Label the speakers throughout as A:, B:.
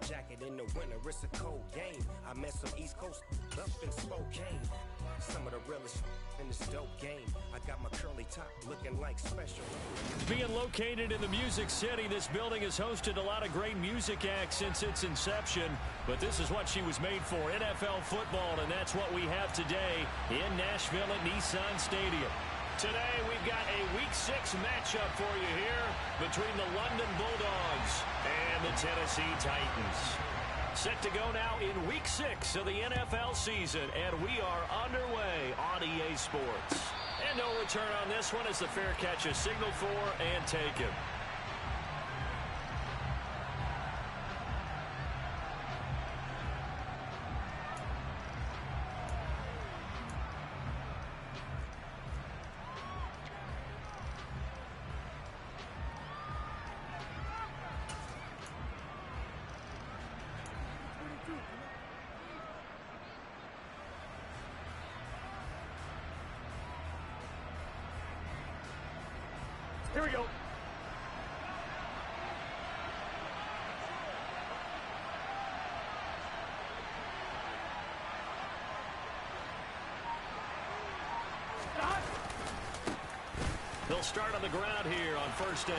A: bomber jacket in the winter, it's a cold game. I met some East Coast up in Spokane. Some of the realest in this dope game. I got my curly top looking like special.
B: Being located in the Music City, this building has hosted a lot of great music acts since its inception. But this is what she was made for, NFL football, and that's what we have today in Nashville at Nissan Stadium. Today we've got a Week 6 matchup for you here between the London Bulldogs and the Tennessee Titans. Set to go now in Week 6 of the NFL season, and we are underway on EA Sports. And no return on this one as the fair catch is signaled for and taken. Here we go. They'll start on the ground here on first down.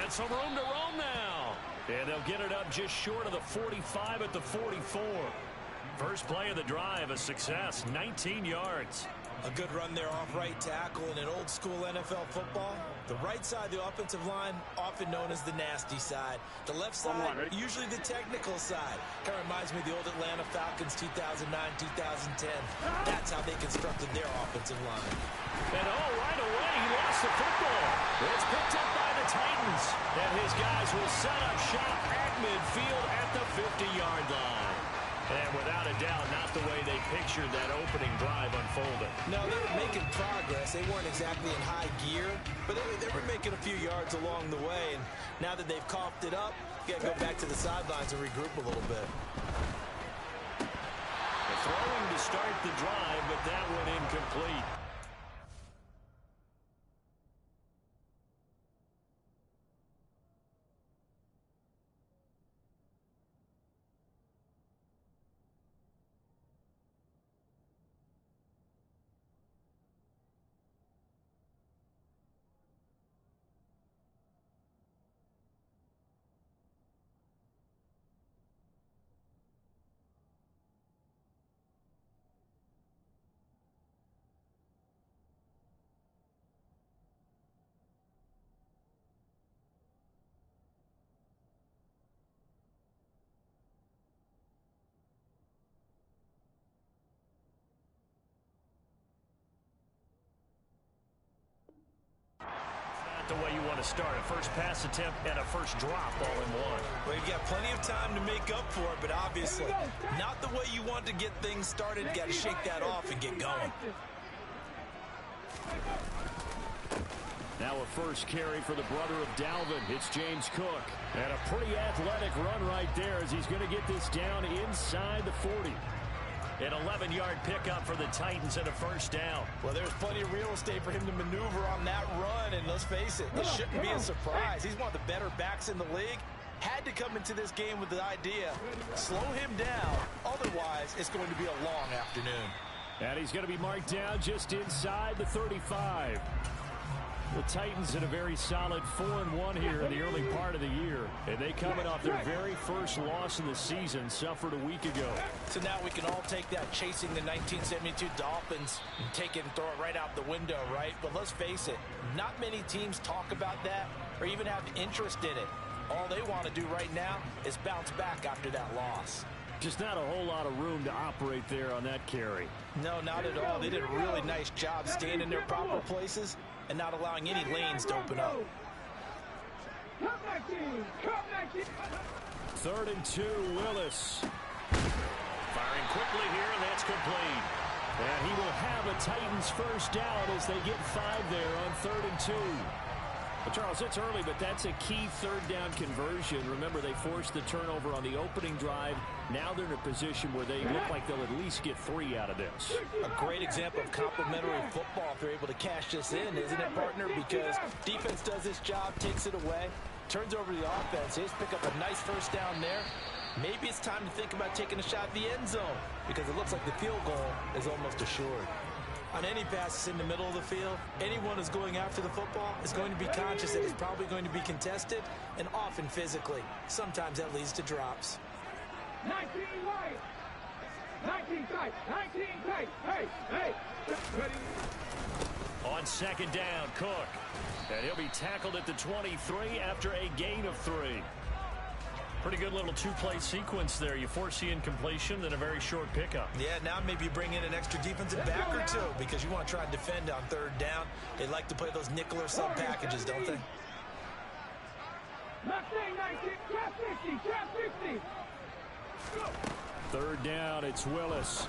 B: And some room to roam now. And they'll get it up just short of the 45 at the 44. First play of the drive, a success, 19 yards.
C: A good run there off right tackle in an old school NFL football. The right side of the offensive line, often known as the nasty side. The left side, usually the technical side. Kind of reminds me of the old Atlanta Falcons 2009-2010. That's how they constructed their offensive line.
B: And right away, he lost the football. It's picked up by the Titans. And his guys will set up shop at midfield at the 50-yard line. And without a doubt, not the way they pictured that opening drive unfolding.
C: No, they were making progress. They weren't exactly in high gear, but they were making a few yards along the way. And now that they've coughed it up, you got to go back to the sidelines and regroup a little bit.
B: The throwing to start the drive, but that one incomplete. The way you want to start a first pass attempt and a first drop all in one.
C: Well, you've got plenty of time to make up for it, but obviously not the way you want to get things started. You got to shake that off and get going.
B: Now a first carry for the brother of Dalvin. It's James Cook. And a pretty athletic run right there as he's going to get this down inside the 40. An 11-yard pickup for the Titans and a first down.
C: Well, there's plenty of real estate for him to maneuver on that run, and let's face it, this shouldn't be a surprise. He's one of the better backs in the league. Had to come into this game with the idea, slow him down, otherwise it's going to be a long afternoon.
B: And he's going to be marked down just inside the 35. The Titans in a very solid 4-1 here in the early part of the year. And they coming off their very first loss in the season, suffered a week ago.
C: So now we can all take that chasing the 1972 Dolphins and take it and throw it right out the window, right? But let's face it, not many teams talk about that or even have interest in it. All they want to do right now is bounce back after that loss.
B: Just not a whole lot of room to operate there on that carry.
C: No, not at all. They did a really nice job staying in their proper places and not allowing any lanes to open up.
B: 3rd and 2, Willis. Firing quickly here, and that's complete. And he will have a Titans first down as they get 5 there on 3rd and 2. Well, Charles, it's early, but that's a key 3rd down conversion. Remember, they forced the turnover on the opening drive. Now they're in a position where they look like they'll at least get 3 out of this.
C: A great example of complementary football if they're able to cash this in, isn't it, partner? Because defense does this job, takes it away, turns over to the offense. They just pick up a nice first down there. Maybe it's time to think about taking a shot at the end zone because it looks like the field goal is almost assured. On any passes in the middle of the field, anyone who's going after the football is going to be conscious that it's probably going to be contested and often physically. Sometimes that leads to drops.
D: 19 right. 19 tight. 19 tight. Hey. Ready.
B: On second down, Cook. And he'll be tackled at the 23 after a gain of 3. Pretty good little two-play sequence there. You force the incompletion, then a very short pickup.
C: Yeah, now maybe you bring in an extra defensive back or two because you want to try and defend on third down. They like to play those nickel or sub packages, don't they?
D: Left thing, 19. Trap 50. Trap 50.
B: Third down, it's Willis.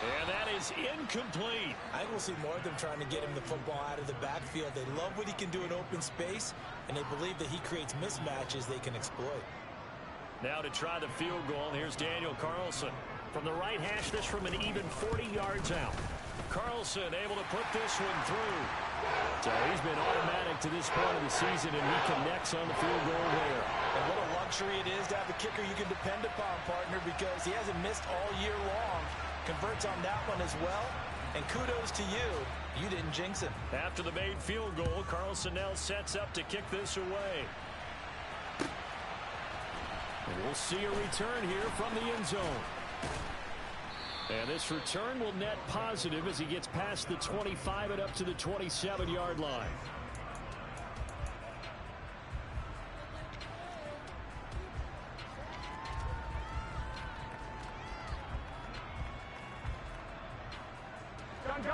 B: And that is incomplete.
C: I think we'll see more of them trying to get him the football out of the backfield. They love what he can do in open space, and they believe that he creates mismatches they can exploit.
B: Now to try the field goal, here's Daniel Carlson. From the right hash, this from an even 40 yards out. Carlson able to put this one through. So he's been automatic to this point of the season, and he connects on the field goal there.
C: And what a luxury it is to have a kicker you can depend upon, partner, because he hasn't missed all year long. Converts on that one as well. And kudos to you. You didn't jinx him.
B: After the made field goal, Carlson now sets up to kick this away. And we'll see a return here from the end zone. And this return will net positive as he gets past the 25 and up to the 27-yard line.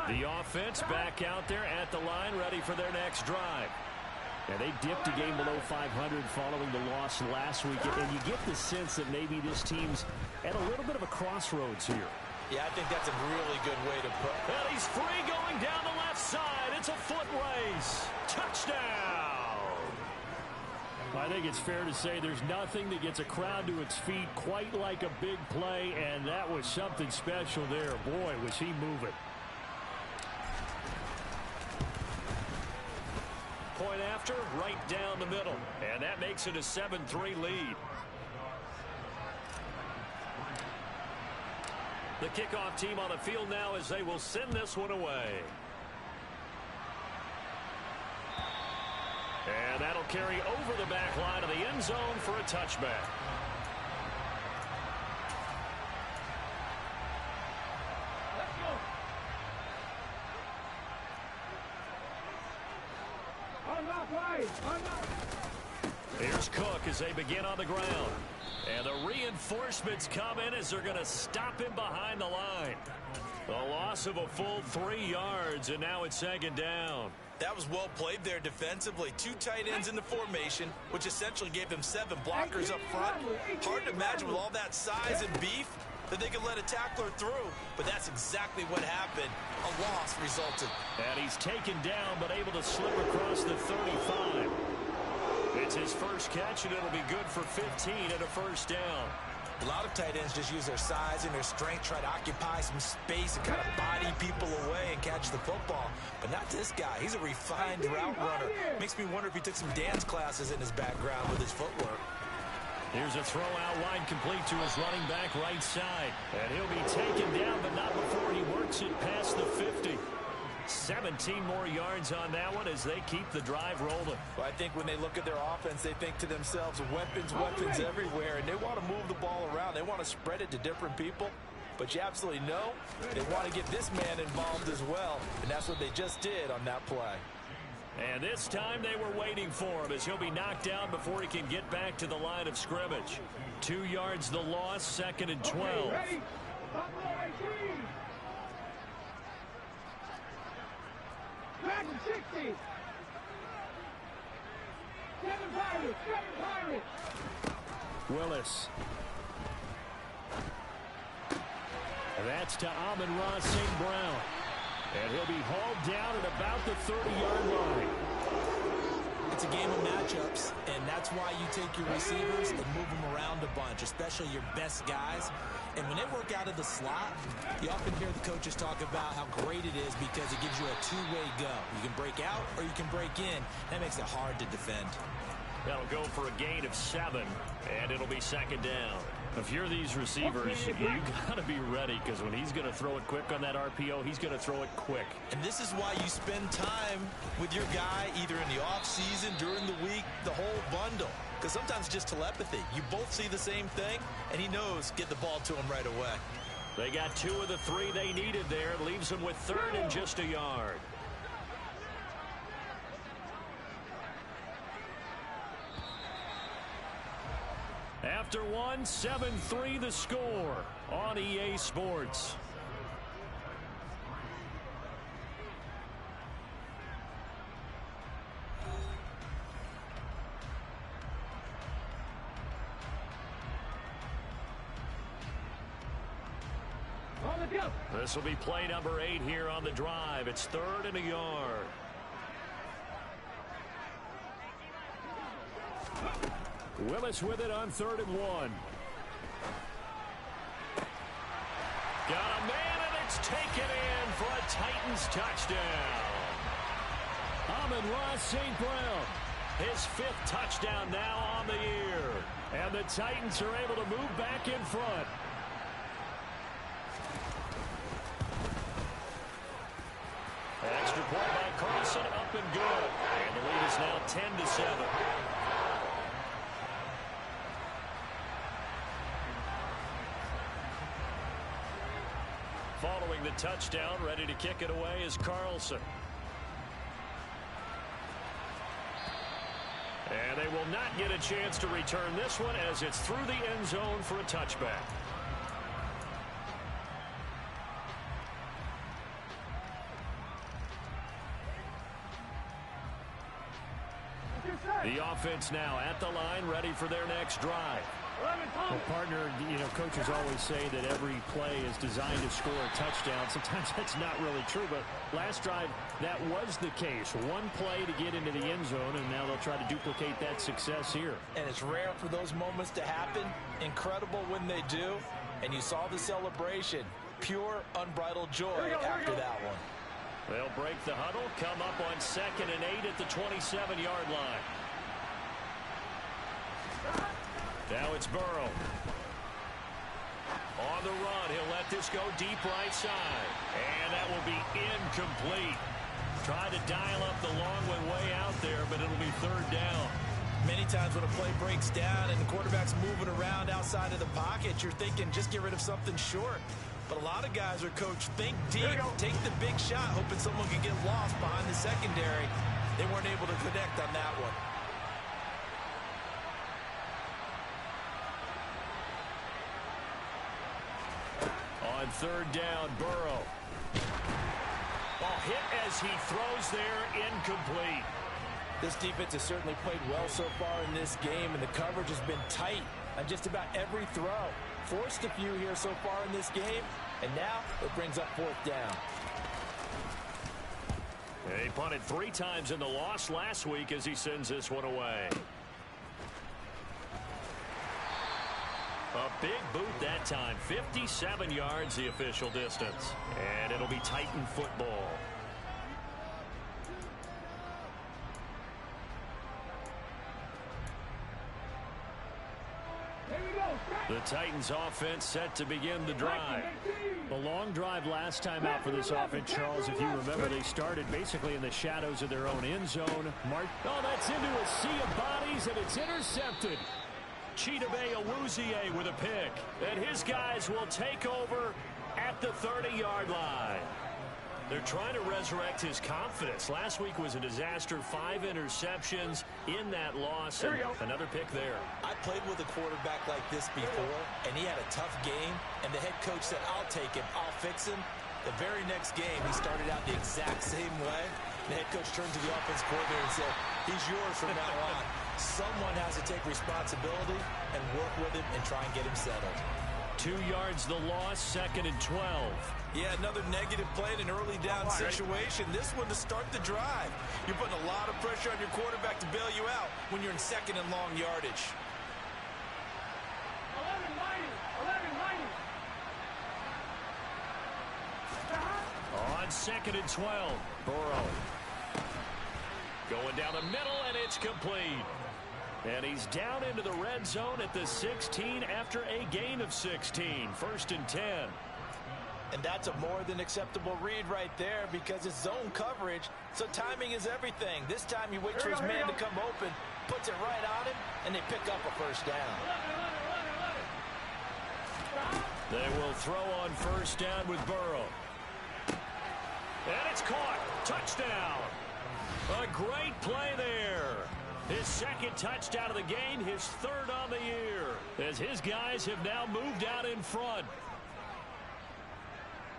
B: The offense back out there at the line, ready for their next drive. And they dipped a game below 500 following the loss last week. And you get the sense that maybe this team's at a little bit of a crossroads here.
C: Yeah, I think that's a really good way to put it.
B: And he's free going down the left side. It's a foot race. Touchdown. I think it's fair to say there's nothing that gets a crowd to its feet quite like a big play, and that was something special there. Boy, was he moving. Point after, right down the middle. And that makes it a 7-3 lead. The kickoff team on the field now as they will send this one away. And that'll carry over the back line of the end zone for a touchback. Here's Cook as they begin on the ground. And the reinforcements come in as they're going to stop him behind the line. The loss of a full 3 yards, and now it's second down.
C: That was well played there defensively. 2 tight ends in the formation, which essentially gave them 7 blockers up front. Hard to imagine with all that size and beef that they could let a tackler through, but that's exactly what happened. A loss resulted.
B: And he's taken down, but able to slip across the 35. It's his first catch, and it'll be good for 15 and a first down.
C: A lot of tight ends just use their size and their strength, try to occupy some space and kind of body people away and catch the football. But not this guy. He's a refined route runner. Makes me wonder if he took some dance classes in his background with his footwork.
B: Here's a throw out wide complete to his running back right side. And he'll be taken down, but not before he works it past the 50. 17 more yards on that one as they keep the drive rolling.
C: Well, I think when they look at their offense, they think to themselves, weapons everywhere, and they want to move the ball around. They want to spread it to different people. But you absolutely know they want to get this man involved as well, and that's what they just did on that play.
B: And this time they were waiting for him as he'll be knocked down before he can get back to the line of scrimmage. 2 yards the loss, 2nd and 12.
D: Okay, back to 60. 7 Pirates.
B: Willis. And that's to Amon-Ra St. Brown. And he'll be hauled down at about the 30-yard line.
C: It's a game of matchups, and that's why you take your receivers and move them around a bunch, especially your best guys. And when they work out of the slot, you often hear the coaches talk about how great it is because it gives you a two-way go. You can break out or you can break in. That makes it hard to defend.
B: That'll go for a gain of 7, and it'll be second down. If you're these receivers, you got to be ready, because when he's going to throw it quick on that RPO, he's going to throw it quick.
C: And this is why you spend time with your guy either in the offseason, during the week, the whole bundle. Because sometimes it's just telepathy. You both see the same thing, and he knows get the ball to him right away.
B: They got 2 of the 3 they needed there. Leaves them with 3rd and just a yard. After 1, 7-3 the score on EA Sports. This will be play number 8 here on the drive. It's 3rd and a yard. Willis with it on 3rd and 1. Got a man, and it's taken in for a Titans touchdown. Amon-Ra St. Brown, his 5th touchdown now on the year. And the Titans are able to move back in front. Extra point by Carlson, up and good. And the lead is now 10-7. Following the touchdown, ready to kick it away is Carlson. And they will not get a chance to return this one, as it's through the end zone for a touchback. The offense now at the line, ready for their next drive.
E: Well, partner, coaches always say that every play is designed to score a touchdown. Sometimes that's not really true, but last drive, that was the case. One play to get into the end zone, and now they'll try to duplicate that success here.
C: And it's rare for those moments to happen. Incredible when they do. And you saw the celebration. Pure, unbridled joy after that one.
B: They'll break the huddle, come up on 2nd and 8 at the 27-yard line. Now it's Burrow. On the run, he'll let this go deep right side. And that will be incomplete. Try to dial up the long one way out there, but it'll be 3rd down.
C: Many times when a play breaks down and the quarterback's moving around outside of the pocket, you're thinking just get rid of something short. But a lot of guys are coached, think deep, take the big shot, hoping someone can get lost behind the secondary. They weren't able to connect on that one.
B: On 3rd down, Burrow. Ball hit as he throws there, incomplete.
C: This defense has certainly played well so far in this game, and the coverage has been tight on just about every throw. Forced a few here so far in this game, and now it brings up 4th down.
B: He punted 3 times in the loss last week as he sends this one away. A big boot that time. 57 yards the official distance. And it'll be Titan football. The Titans offense set to begin the drive.
E: The long drive last time out for this offense, Charles, if you remember, they started basically in the shadows of their own end zone. Oh, that's into a sea of bodies, and it's intercepted.
B: Chidobe Awuzie with a pick. And his guys will take over at the 30-yard line. They're trying to resurrect his confidence. Last week was a disaster. 5 interceptions in that loss. And another pick there.
C: I played with a quarterback like this before, and he had a tough game. And the head coach said, I'll take him. I'll fix him. The very next game, he started out the exact same way. The head coach turned to the offense coordinator and said, he's yours from now on. Someone has to take responsibility and work with him and try and get him settled.
B: 2 yards the loss, 2nd and 12.
C: Yeah, another negative play in an early down situation. This one to start the drive. You're putting a lot of pressure on your quarterback to bail you out when you're in 2nd and long yardage.
D: 11-90.
B: On 2nd and 12, Burrow. Going down the middle, and it's complete. And he's down into the red zone at the 16 after a gain of 16. 1st and 10.
C: And that's a more than acceptable read right there because it's zone coverage, so timing is everything. This time he waits for his man to come open, puts it right on him, and they pick up a 1st down.
B: They will throw on 1st down with Burrow. And it's caught. Touchdown. A great play there. His 2nd touchdown of the game, his 3rd on the year, as his guys have now moved out in front.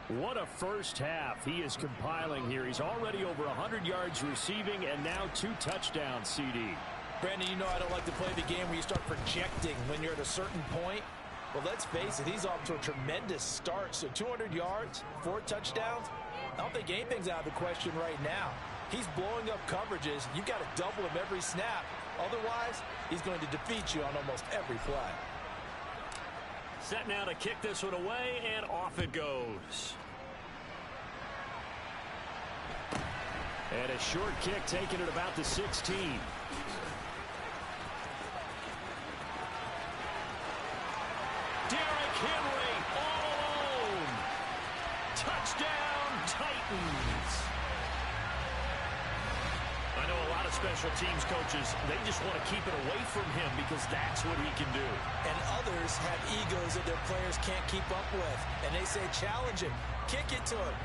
B: What a first half he is compiling here. He's already over 100 yards receiving and now 2 touchdowns, CD.
C: Brandon, you know I don't like to play the game where you start projecting when you're at a certain point. Well, let's face it, he's off to a tremendous start. So 200 yards, 4 touchdowns. I don't think anything's out of the question right now. He's blowing up coverages. You've got to double him every snap. Otherwise, he's going to defeat you on almost every play.
B: Set now to kick this one away, and off it goes. And a short kick taken at about the 16. Derrick Henry all alone. Touchdown, Titans. I know a lot of special teams coaches, they just want to keep it away from him because that's what he can do.
C: And others have egos that their players can't keep up with. And they say, challenge him, kick it to him.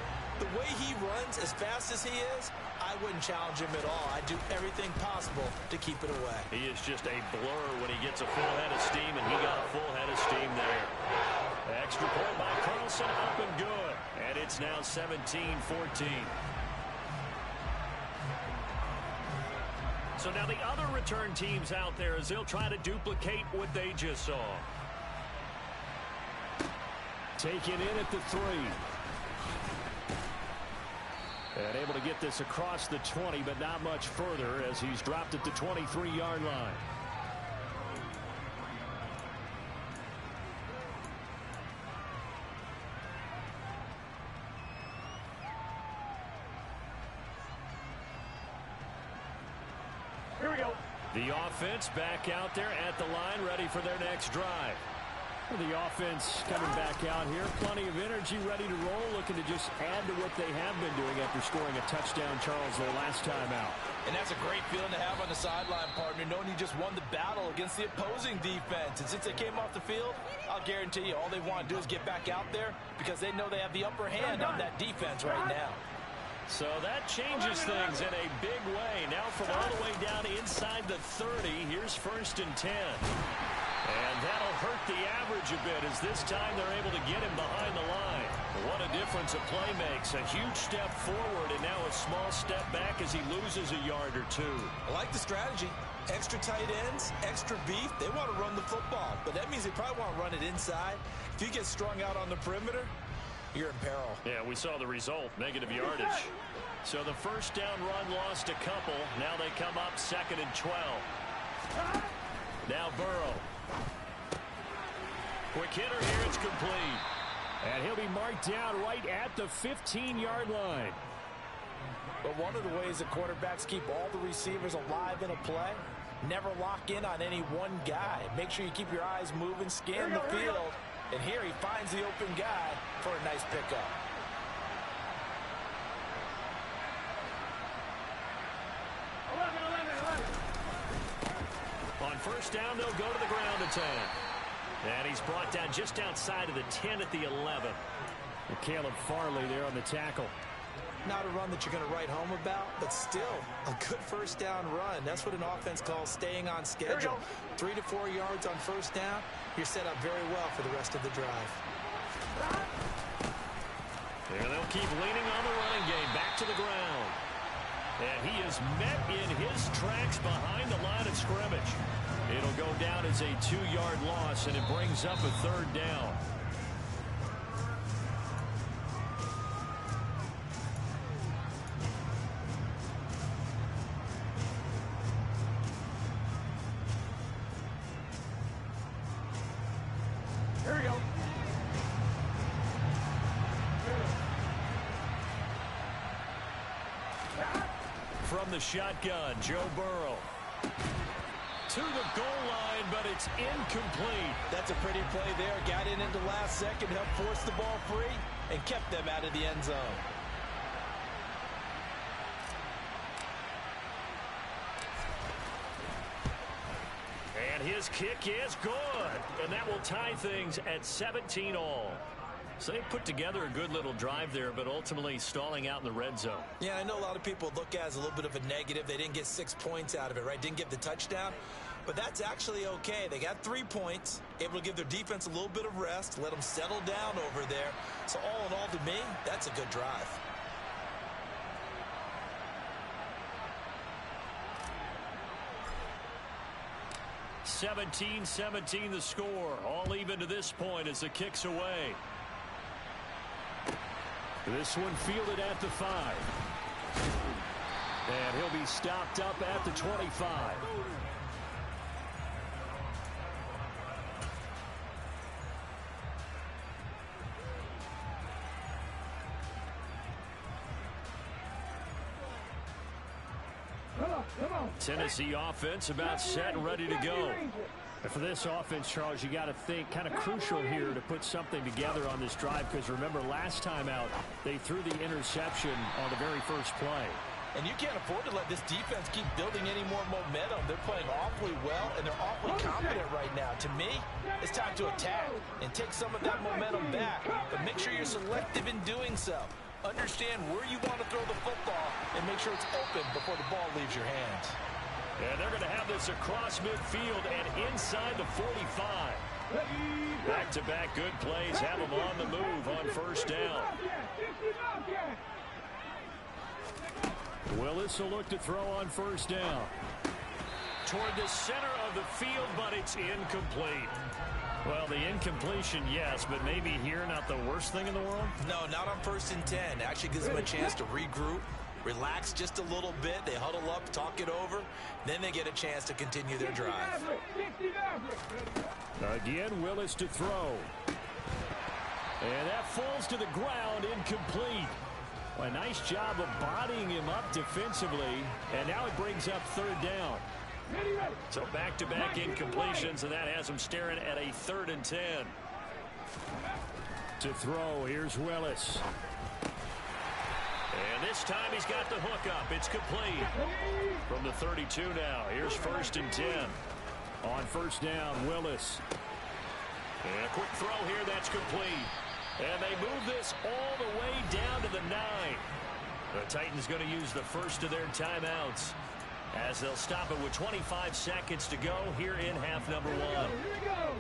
C: The way he runs as fast as he is, I wouldn't challenge him at all. I'd do everything possible to keep it away.
B: He is just a blur when he gets a full head of steam, and he got a full head of steam there. Extra point by Carlson, up and good. And it's now 17-14. So now the other return teams out there as they'll try to duplicate what they just saw. Taken in at the 3. And able to get this across the 20, but not much further as he's dropped at the 23-yard line.
D: Here we go.
B: The offense back out there at the line, ready for their next drive.
E: The offense coming back out here. Plenty of energy, ready to roll, looking to just add to what they have been doing after scoring a touchdown, Charles, their last time out.
C: And that's a great feeling to have on the sideline, partner, knowing you just won the battle against the opposing defense. And since they came off the field, I'll guarantee you all they want to do is get back out there because they know they have the upper hand on that defense right now.
B: So that changes things in a big way. Now from all the way down inside the 30, here's 1st and 10. And that'll hurt the average a bit as this time they're able to get him behind the line. What a difference a play makes. A huge step forward and now a small step back as he loses a yard or 2.
C: I like the strategy. Extra tight ends, extra beef. They want to run the football, but that means they probably want to run it inside. If you get strung out on the perimeter, you're in peril.
B: Yeah, we saw the result, negative yardage. So the 1st down run lost a couple. Now they come up 2nd and 12. Now Burrow. Quick hitter here, it's complete.
E: And he'll be marked down right at the 15-yard line.
C: But one of the ways that quarterbacks keep all the receivers alive in a play, never lock in on any one guy. Make sure you keep your eyes moving, scan the field. And here he finds the open guy for a nice pickup.
B: On 1st down, they'll go to the ground attack. And he's brought down just outside of the 10 at the 11.
E: And Caleb Farley there on the tackle.
C: Not a run that you're going to write home about, but still a good 1st down run. That's what an offense calls staying on schedule. 3 to 4 yards on 1st down. You're set up very well for the rest of the drive.
B: There they'll keep leaning on the running game. Back to the ground. And he is met in his tracks behind the line of scrimmage. It'll go down as a 2-yard loss, and it brings up a 3rd down.
D: Here we go.
B: From the shotgun, Joe Burrow. to the goal line, but it's incomplete.
C: That's a pretty play there. Got in at the last second, helped force the ball free, and kept them out of the end zone.
B: And his kick is good. And that will tie things at 17 all. So they put together a good little drive there, but ultimately stalling out in the red zone.
C: Yeah, I know a lot of people look at it as a little bit of a negative. They didn't get 6 points out of it, right? Didn't get the touchdown. But that's actually okay. They got 3 points, able to give their defense a little bit of rest, let them settle down over there. So all in all, to me, that's a good drive.
B: (17-17) the score. All even to this point as the kick's away. This one fielded at the 5. And he'll be stopped up at the 25. Tennessee offense about set and ready to go.
E: And for this offense, Charles, you got to think kind of crucial here to put something together on this drive, because remember last time out they threw the interception on the very first play.
C: And you can't afford to let this defense keep building any more momentum. They're playing awfully well, and they're awfully confident right now. To me, it's time to attack and take some of that momentum back. But make sure you're selective in doing so. Understand where you want to throw the football and make sure it's open before the ball leaves your hands.
B: And they're going to have this across midfield and inside the 45. Back-to-back good plays have them on the move on first down. Willis will look to throw on first down. Toward the center of the field, but it's incomplete. Well, the incompletion, yes, but maybe here not the worst thing in the world?
C: No, not on 1st and 10. Actually gives them a chance to regroup, relax just a little bit. They huddle up, talk it over. Then they get a chance to continue their drive.
B: Again, Willis to throw. And that falls to the ground, incomplete. Well, a nice job of bodying him up defensively. And now it brings up third down. So back-to-back incompletions, and that has him staring at a 3rd and 10. To throw, here's Willis. And this time he's got the hook up. It's complete. From the 32 now, here's 1st and 10. On first down, Willis. And a quick throw here, that's complete. And they move this all the way down to the 9. The Titans going to use the first of their timeouts, as they'll stop it with 25 seconds to go here in half number 1.
D: Here we go.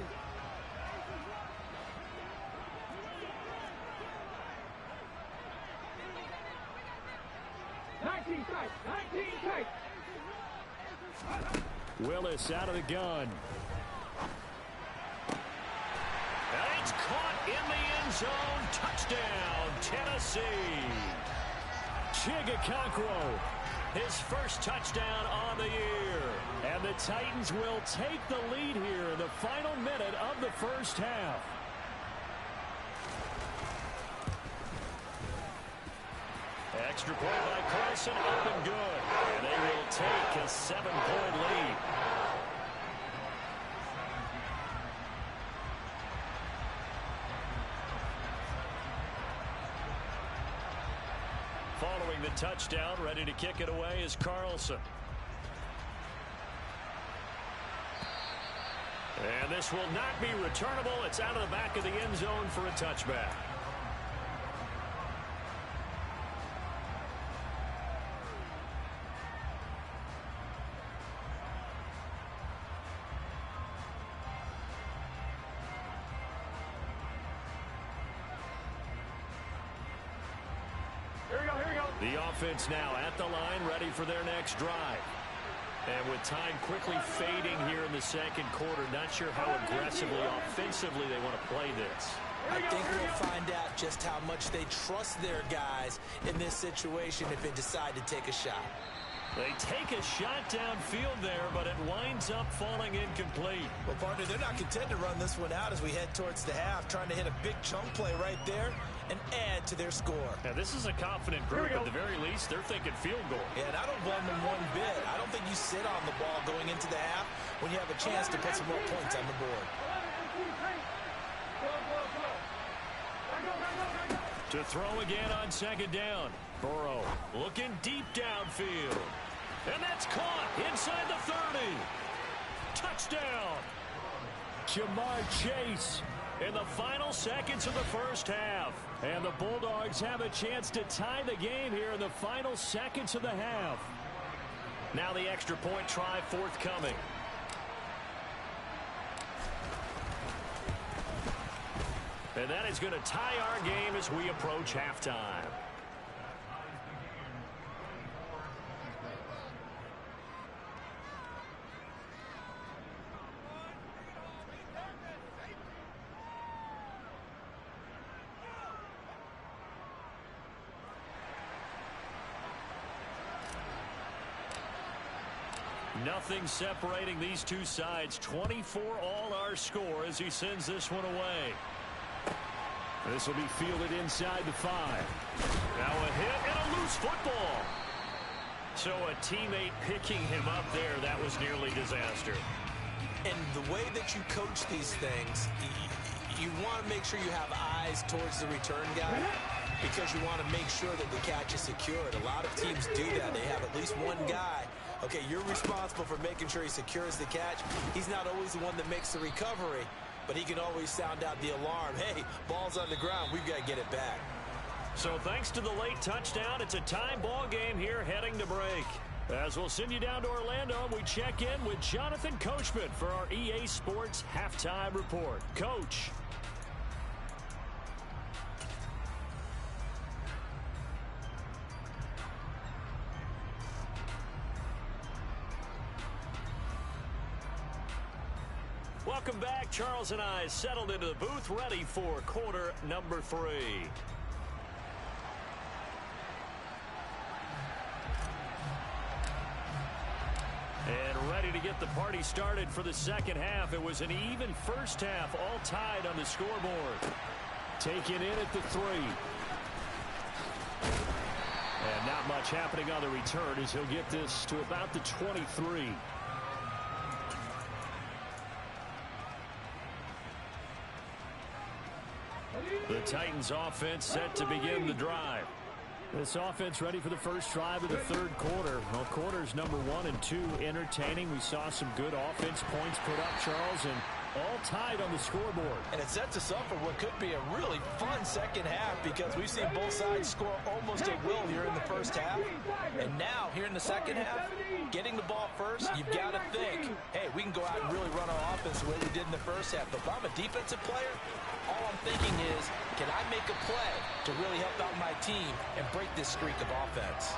B: Willis out of the gun. And it's caught in the end zone. Touchdown, Tennessee. Chigakonkwo, his first touchdown on the year. And the Titans will take the lead here in the final minute of the first half. Extra point by Carson, up and good. And they will take a 7-point lead. Following the touchdown, ready to kick it away is Carlson. And this will not be returnable. It's out of the back of the end zone for a touchback. The offense now at the line, ready for their next drive. And with time quickly fading here in the second quarter, not sure how aggressively, offensively they want to play this.
C: I think we'll find out just how much they trust their guys in this situation if they decide to take a shot.
B: They take a shot downfield there, but it winds up falling incomplete.
C: Well, partner, they're not content to run this one out as we head towards the half, trying to hit a big chunk play right there and add to their score.
B: Now, this is a confident group. At the very least, they're thinking field goal.
C: Yeah, and I don't blame them one bit. I don't think you sit on the ball going into the half when you have a chance to put some more points on the board.
B: To throw again on second down. Burrow looking deep downfield. And that's caught inside the 30. Touchdown. Jamar Chase in the final seconds of the first half. And the Bulldogs have a chance to tie the game here in the final seconds of the half. Now the extra point try forthcoming. And that is going to tie our game as we approach halftime. Nothing separating these two sides. 24 all our score as he sends this one away. This will be fielded inside the 5. Now a hit and a loose football. So a teammate picking him up there, that was nearly disaster.
C: And the way that you coach these things, you want to make sure you have eyes towards the return guy because you want to make sure that the catch is secured. A lot of teams do that. They have at least one guy. Okay, you're responsible for making sure he secures the catch. He's not always the one that makes the recovery, but he can always sound out the alarm. Hey, ball's on the ground. We've got to get it back.
B: So thanks to the late touchdown, it's a tie ball game here heading to break. As we'll send you down to Orlando, we check in with Jonathan Coachman for our EA Sports Halftime Report. Coach. Welcome back. Charles and I settled into the booth, ready for quarter number 3. And ready to get the party started for the second half. It was an even first half, all tied on the scoreboard. Taken in at the 3. And not much happening on the return as he'll get this to about the 23. The Titans offense set to begin the drive. This offense ready for the first drive of the third quarter. Well, quarters number 1 and 2 entertaining. We saw some good offense points put up, Charles, and all tied on the scoreboard.
C: And it sets us up for what could be a really fun second half because we've seen both sides score almost at will here in the first half. And now, here in the second half, getting the ball first, you've got to think, hey, we can go out and really run our offense the way we did in the first half. But if I'm a defensive player, all I'm thinking is, can I make a play to really help out my team and break this streak of offense?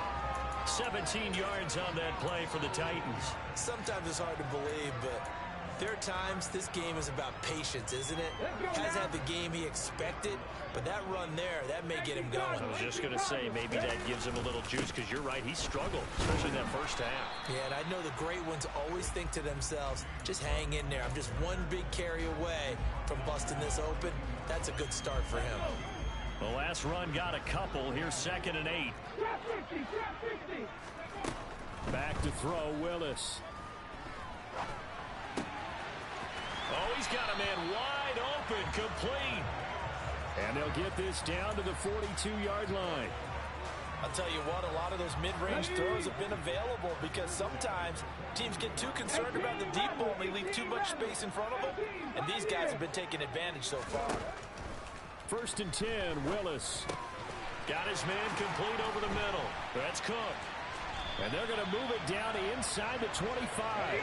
B: 17 yards on that play for the Titans.
C: Sometimes it's hard to believe, but there are times this game is about patience, isn't it? Hasn't had the game he expected, but that run there, that may get him going.
B: I was just going to say, maybe that gives him a little juice, because you're right, he struggled, especially in that first half.
C: Yeah, and I know the great ones always think to themselves, just hang in there. I'm just one big carry away from busting this open. That's a good start for him.
B: The last run got a couple. Here's 2nd and 8. Back to throw, Willis. Oh, he's got a man wide open, complete. And they'll get this down to the 42-yard line.
C: I'll tell you what, a lot of those mid-range throws have been available because sometimes teams get too concerned about the deep ball and they leave too much space in front of them. And these guys have been taking advantage so far.
B: 1st and 10, Willis. Got his man complete over the middle. That's Cook. And they're going to move it down to inside the 25.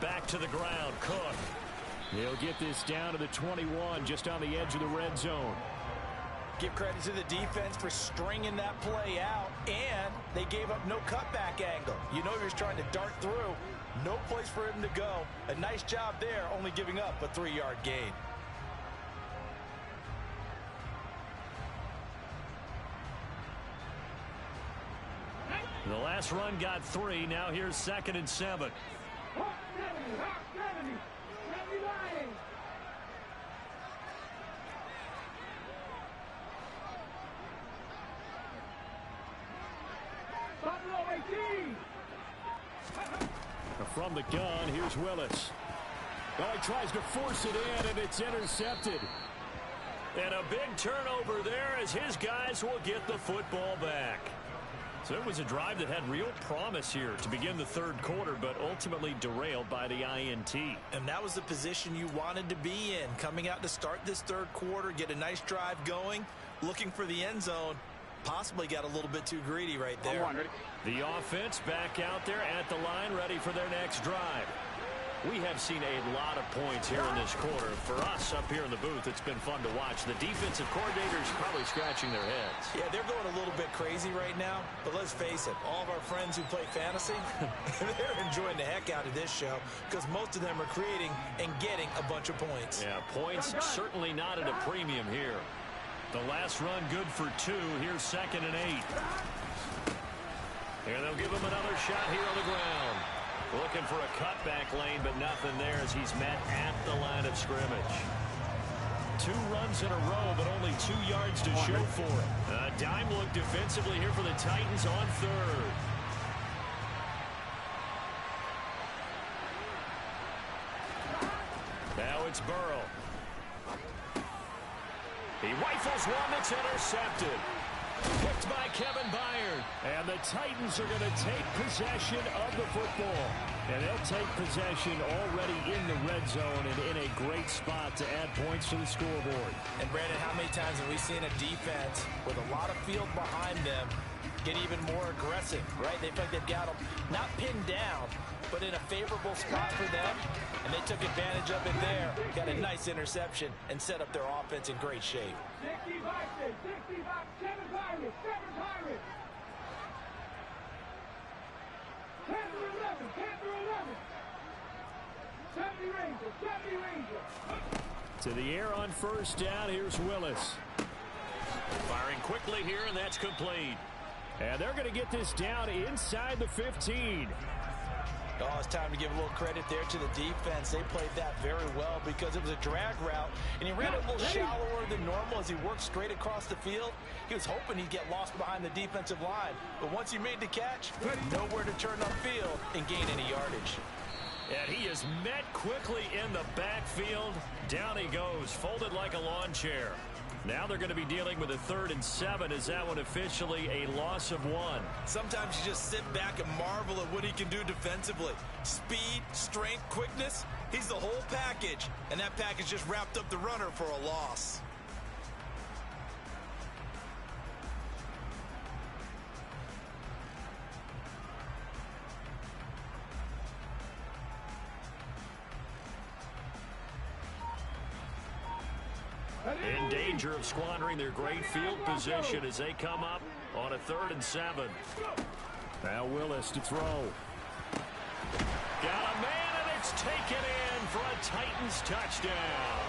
B: Back to the ground, Cook. He'll get this down to the 21, just on the edge of the red zone.
C: Give credit to the defense for stringing that play out, and they gave up no cutback angle. You know he was trying to dart through. No place for him to go. A nice job there, only giving up a 3-yard gain.
B: The last run got 3. Now here's 2nd and 7.
E: From the gun, here's Willis. Oh, he tries to force it in, and it's intercepted.
B: And a big turnover there as his guys will get the football back. So it was a drive that had real promise here to begin the 3rd quarter, but ultimately derailed by the INT.
C: And that was the position you wanted to be in, coming out to start this 3rd quarter, get a nice drive going, looking for the end zone. Possibly got a little bit too greedy right there.
B: The offense back out there at the line, ready for their next drive. We have seen a lot of points here in this quarter. For us up here in the booth, it's been fun to watch. The defensive coordinators probably scratching their heads.
C: Yeah, they're going a little bit crazy right now. But let's face it, all of our friends who play fantasy, they're enjoying the heck out of this show because most of them are creating and getting a bunch of points.
B: Yeah, points certainly not at a premium here. The last run good for 2. Here's 2nd and 8. And they'll give him another shot here on the ground. Looking for a cutback lane, but nothing there as he's met at the line of scrimmage. 2 runs in a row, but only 2 yards to show for it. A dime look defensively here for the Titans on 3rd. Now it's Burrow. He rifles one that's intercepted. Picked by Kevin Byard.
E: And the Titans are going to take possession of the football. And they'll take possession already in the red zone and in a great spot to add points to the scoreboard.
C: And Brandon, how many times have we seen a defense with a lot of field behind them get even more aggressive, right? They feel like they've got them not pinned down, but in a favorable spot for them. And they took advantage of it there. Got a nice interception and set up their offense in great shape.
D: 60 boxes, 60 boxes, 7 Pirates, 7 Pirates. 10 through 11, 10 through 11. 70 Rangers, 70 Rangers.
E: To the air on 1st down, here's Willis.
B: Firing quickly here, and that's complete.
E: And they're going to get this down inside the 15.
C: Oh, it's time to give a little credit there to the defense. They played that very well because it was a drag route, and he ran a little shallower than normal as he worked straight across the field. He was hoping he'd get lost behind the defensive line, but once he made the catch, nowhere to turn upfield and gain any yardage.
B: And he is met quickly in the backfield. Down he goes, folded like a lawn chair. Now they're going to be dealing with a 3rd and 7. Is that one officially a loss of 1?
C: Sometimes you just sit back and marvel at what he can do defensively. Speed, strength, quickness, he's the whole package. And that package just wrapped up the runner for a loss.
B: In danger of squandering their great field position as they come up on a 3rd and 7.
E: Now Willis to throw.
B: Got a man, and it's taken in for a Titans touchdown.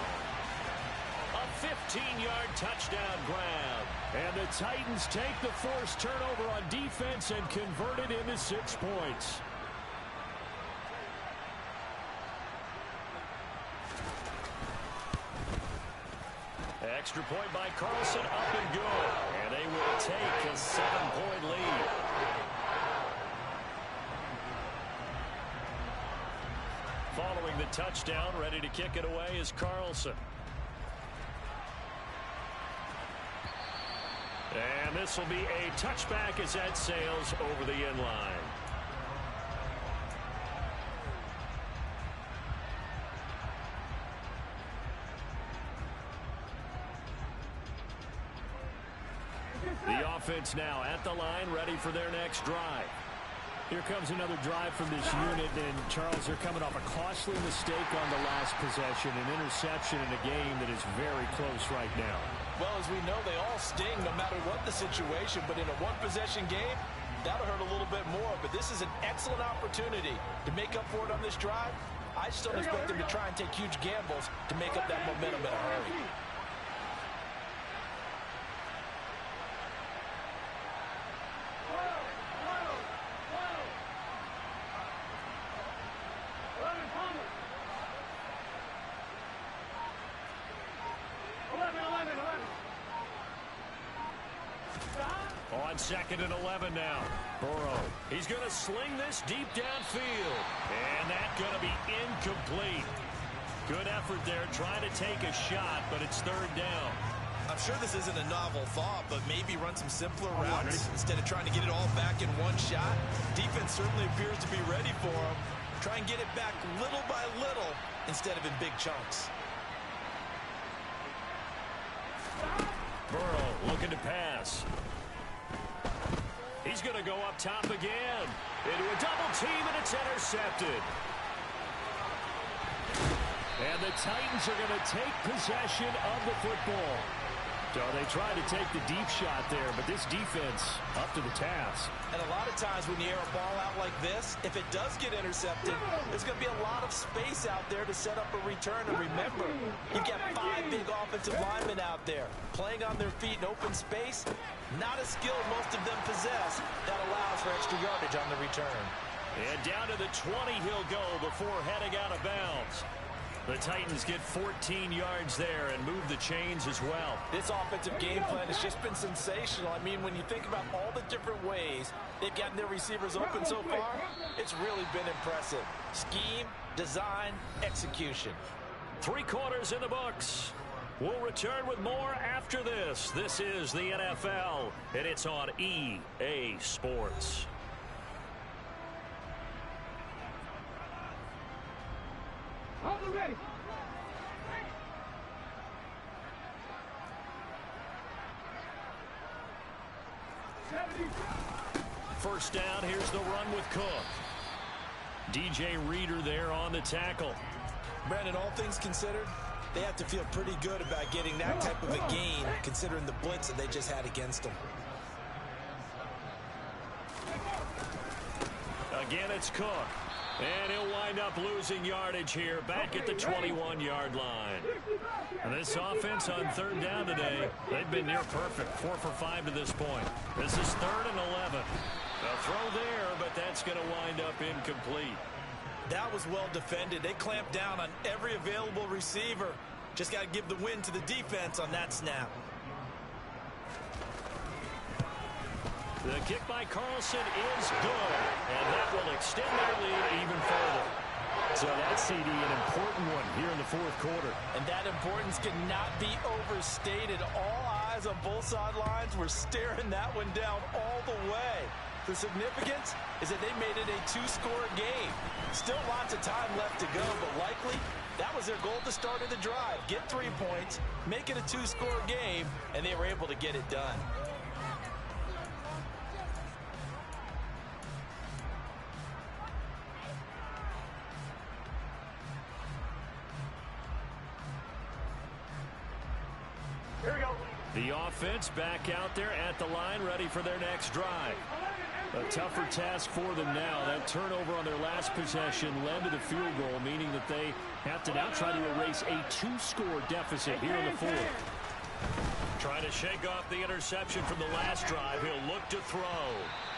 B: A 15-yard touchdown grab.
E: And the Titans take the forced turnover on defense and convert it into 6 points.
B: Extra point by Carlson, up and good. And they will take a 7-point lead. Following the touchdown, ready to kick it away is Carlson. And this will be a touchback as that sails over the end line. The offense now at the line, ready for their next drive.
E: Here comes another drive from this unit, and Charles, they're coming off a costly mistake on the last possession, an interception in a game that is very close right now.
C: Well, as we know, they all sting no matter what the situation, but in a one-possession game, that'll hurt a little bit more. But this is an excellent opportunity to make up for it on this drive. I still expect them to try and take huge gambles to make up that momentum in a hurry.
B: On 2nd and 11 now. Burrow. He's going to sling this deep downfield. And that's going to be incomplete. Good effort there trying to take a shot, but it's 3rd down.
C: I'm sure this isn't a novel thought, but maybe run some simpler routes instead of trying to get it all back in one shot. Defense certainly appears to be ready for him. Try and get it back little by little instead of in big chunks.
B: Burrow looking to pass. He's going to go up top again. Into a double team, and it's intercepted. And the Titans are going to take possession of the football. So they tried to take the deep shot there, but this defense up to the task.
C: And a lot of times when you air a ball out like this, if it does get intercepted, there's going to be a lot of space out there to set up a return. And remember, you've got 5 big offensive linemen out there playing on their feet in open space. Not a skill most of them possess that allows for extra yardage on the return.
B: And down to the 20 he'll go before heading out of bounds. The Titans get 14 yards there and move the chains as well.
C: This offensive game plan has just been sensational. I mean, when you think about all the different ways they've gotten their receivers open so far, it's really been impressive. Scheme, design, execution.
B: 3 quarters in the books. We'll return with more after this. This is the NFL, and it's on EA Sports.
D: Ready.
B: First down, here's the run with Cook. DJ Reader there on the tackle.
C: Brandon, all things considered, they have to feel pretty good about getting that type of a gain, considering the blitz that they just had against them.
B: Again, it's Cook. And he'll wind up losing yardage here back at the 21-yard line. And this offense on 3rd down today, they've been near perfect. 4 for 5 to this point. This is 3rd and 11. A throw there, but that's going to wind up incomplete.
C: That was well defended. They clamped down on every available receiver. Just got to give the win to the defense on that snap.
B: The kick by Carlson is good, and that will extend their lead even further. So that's, CD, an important one here in the 4th quarter.
C: And that importance cannot be overstated. All eyes on both sidelines were staring that one down all the way. The significance is that they made it a 2-score game. Still lots of time left to go, but likely that was their goal to start of the drive. Get 3 points, make it a 2-score game, and they were able to get it done.
B: The offense back out there at the line, ready for their next drive. A tougher task for them now. That turnover on their last possession led to the field goal, meaning that they have to now try to erase a 2-score deficit here in the 4th. Trying to shake off the interception from the last drive. He'll look to throw.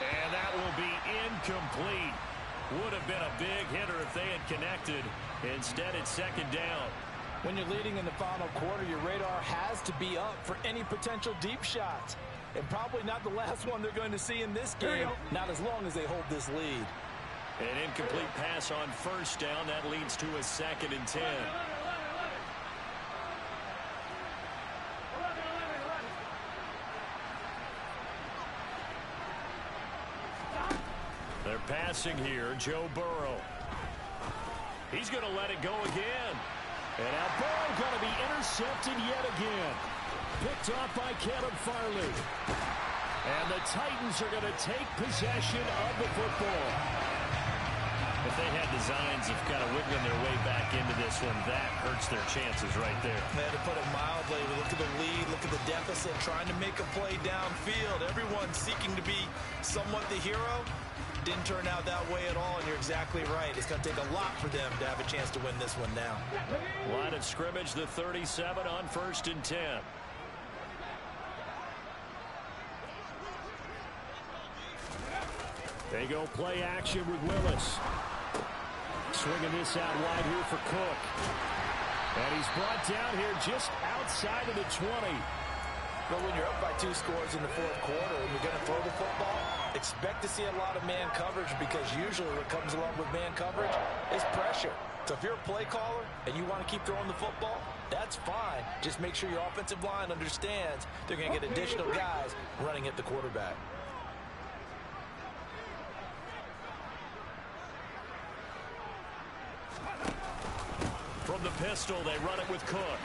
B: And that will be incomplete. Would have been a big hitter if they had connected. Instead, it's 2nd down.
C: When you're leading in the final quarter, your radar has to be up for any potential deep shots. And probably not the last one they're going to see in this game, not as long as they hold this lead.
B: An incomplete pass on 1st down. That leads to a 2nd and 10. They're passing here. Joe Burrow. He's going to let it go again. And now Burrow going to be intercepted yet again. Picked off by Caleb Farley. And the Titans are going to take possession of the football. If they had designs of kind of wiggling their way back into this one, that hurts their chances right there.
C: They had to put it mildly. Look at the lead, look at the deficit, trying to make a play downfield. Everyone seeking to be somewhat the hero. Didn't turn out that way at all, and you're exactly right. It's going to take a lot for them to have a chance to win this one now.
B: Line of scrimmage, the 37 on 1st and 10. They go play action with Willis. Swinging this out wide here for Cook. And he's brought down here just outside of the 20.
C: But when you're up by 2 scores in the fourth quarter and you're going to throw the football, expect to see a lot of man coverage, because usually what comes along with man coverage is pressure. So if you're a play caller and you want to keep throwing the football, that's fine. Just make sure your offensive line understands they're going to get additional guys running at the quarterback.
B: From the pistol, they run it with Cook.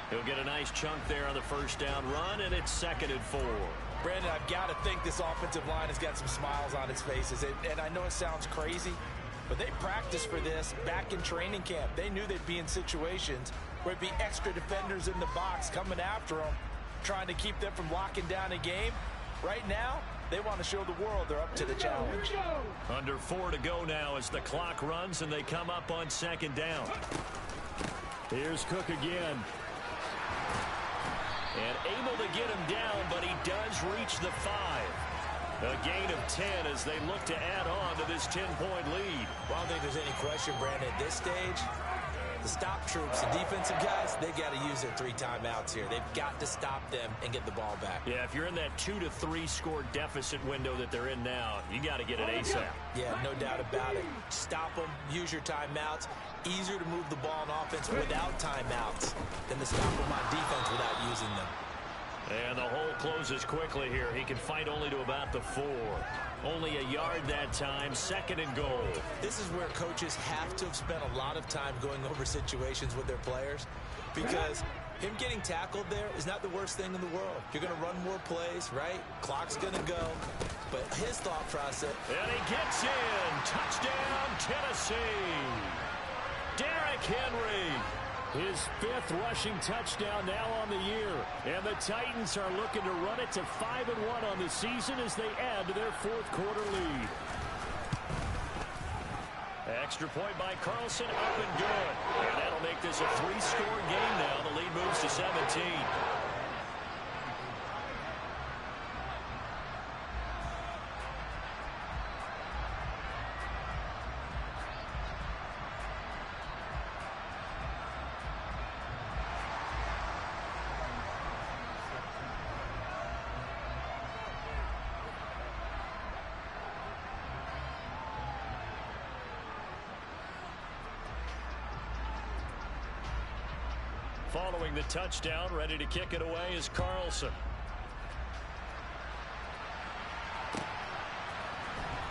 B: He'll get a nice chunk there on the first down run, and it's 2nd and 4.
C: Brandon, I've got to think this offensive line has got some smiles on its faces. And I know it sounds crazy, but they practiced for this back in training camp. They knew they'd be in situations where it'd be extra defenders in the box coming after them, trying to keep them from locking down a game. Right now, they want to show the world they're up to the challenge.
B: Under 4 to go now as the clock runs and they come up on 2nd down.
E: Here's Cook again.
B: And able to get him down, but he does reach the 5. A gain of 10 as they look to add on to this 10-point lead.
C: Well, I don't think there's any question, Brandon, at this stage, the stop troops, the defensive guys, they've got to use their 3 timeouts here. They've got to stop them and get the ball back.
B: Yeah, if you're in that 2 to 3 score deficit window that they're in now, you got to get it ASAP.
C: Yeah, no doubt about it. Stop them, use your timeouts. Easier to move the ball on offense without timeouts than to stop them on defense without using them.
B: And the hole closes quickly here. He can fight only to about the 4. Only a yard that time, 2nd and goal.
C: This is where coaches have to have spent a lot of time going over situations with their players, because him getting tackled there is not the worst thing in the world. You're going to run more plays, right? Clock's going to go. But his thought process.
B: And he gets in. Touchdown, Tennessee. Derrick Henry.
E: His 5th rushing touchdown now on the year. And the Titans are looking to run it to 5-1 on the season as they add to their 4th quarter lead.
B: Extra point by Carlson, up and good. And that'll make this a 3-score game now. The lead moves to 17. Following the touchdown, ready to kick it away is Carlson.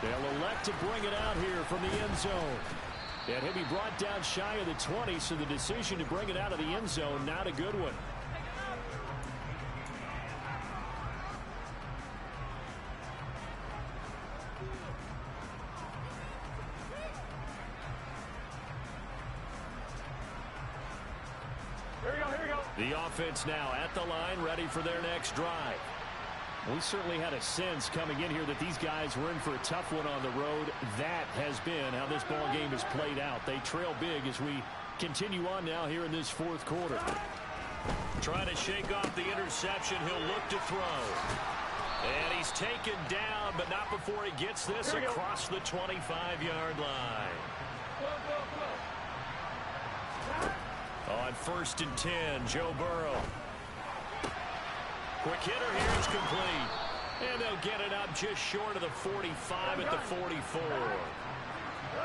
E: They'll elect to bring it out here from the end zone. And he'll be brought down shy of the 20, so the decision to bring it out of the end zone, not a good one.
B: The offense now at the line, ready for their next drive.
E: We certainly had a sense coming in here that these guys were in for a tough one on the road. That has been how this ball game has played out. They trail big as we continue on now here in this 4th quarter.
B: Trying to shake off the interception. He'll look to throw. And he's taken down, but not before he gets this across the 25-yard line. On 1st and 10, Joe Burrow. Quick hitter here is complete. And they'll get it up just short of the 45 at the 44.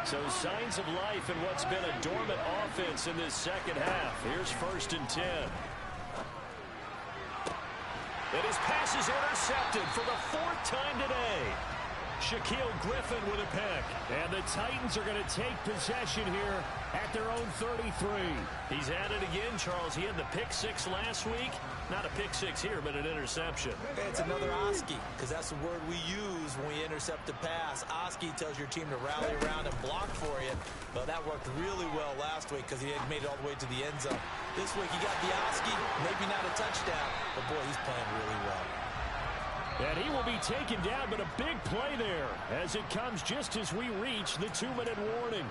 B: So signs of life in what's been a dormant offense in this second half. Here's 1st and 10. And his pass is intercepted for the 4th time today. Shaquille Griffin with a pick.
E: And the Titans are going to take possession here at their own 33.
B: He's at it again, Charles. He had the pick 6 last week. Not a pick 6 here, but an interception.
C: It's another Oski, because that's the word we use when we intercept a pass. Oski tells your team to rally around and block for you. But that worked really well last week because he had made it all the way to the end zone. This week he got the Oski, maybe not a touchdown, but boy, he's playing really well.
E: And he will be taken down, but a big play there as it comes just as we reach the 2-minute warning.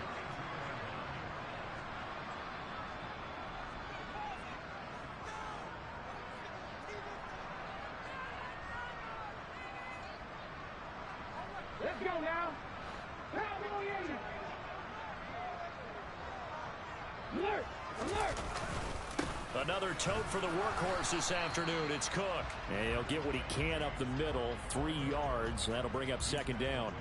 D: Let's go now. Alert! Alert!
B: Another tote for the workhorse this afternoon. It's Cook. And he'll get what he can up the middle, 3 yards. That'll bring up second down.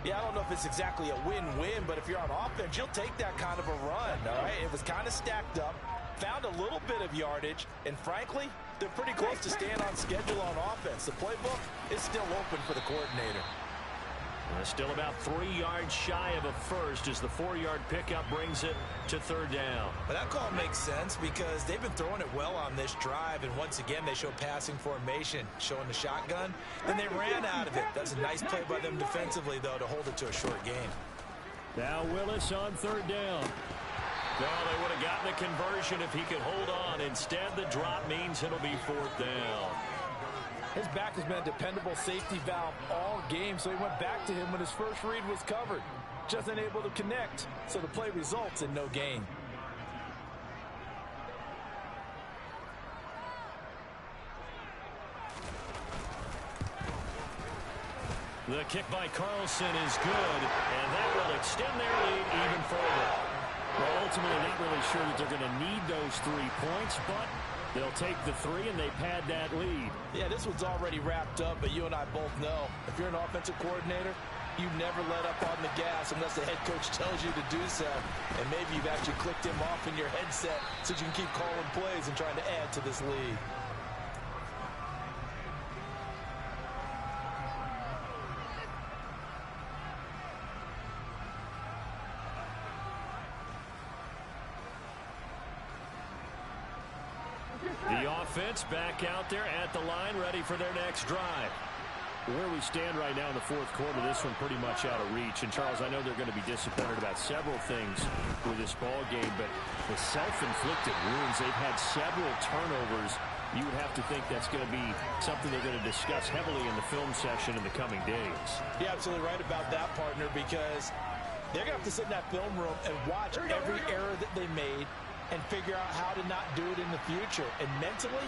C: Yeah, I don't know if it's exactly a win-win, but if you're on offense, you'll take that kind of a run, all right? It was kind of stacked up, found a little bit of yardage, and frankly, they're pretty close to staying on schedule on offense. The playbook is still open for the coordinator.
B: Still about 3 yards shy of a first as the 4-yard pickup brings it to third down.
C: But that call makes sense because they've been throwing it well on this drive, and once again they show passing formation, showing the shotgun. Then they ran out of it. That's a nice play by them defensively, though, to hold it to a short gain.
E: Now Willis on third down.
B: No, they would have gotten the conversion if he could hold on. Instead, the drop means it'll be fourth down.
C: His back has been a dependable safety valve all game, so he went back to him when his first read was covered. Just unable to connect, so the play results in no gain.
B: The kick by Carlson is good, and that will extend their lead even further.
E: Well, ultimately, not really sure that they're going to need those 3 points, but they'll take the 3 and they pad that lead.
C: Yeah, this one's already wrapped up, but you and I both know if you're an offensive coordinator, you never let up on the gas unless the head coach tells you to do so. And maybe you've actually clicked him off in your headset so you can keep calling plays and trying to add to this lead.
B: The offense back out there at the line, ready for their next drive.
E: Where we stand right now in the fourth quarter, this one pretty much out of reach. And, Charles, I know they're going to be disappointed about several things with this ball game, but the self-inflicted wounds, they've had several turnovers. You would have to think that's going to be something they're going to discuss heavily in the film session in the coming days.
C: You're absolutely right about that, partner, because they're going to have to sit in that film room and watch every error that they made and figure out how to not do it in the future. And mentally,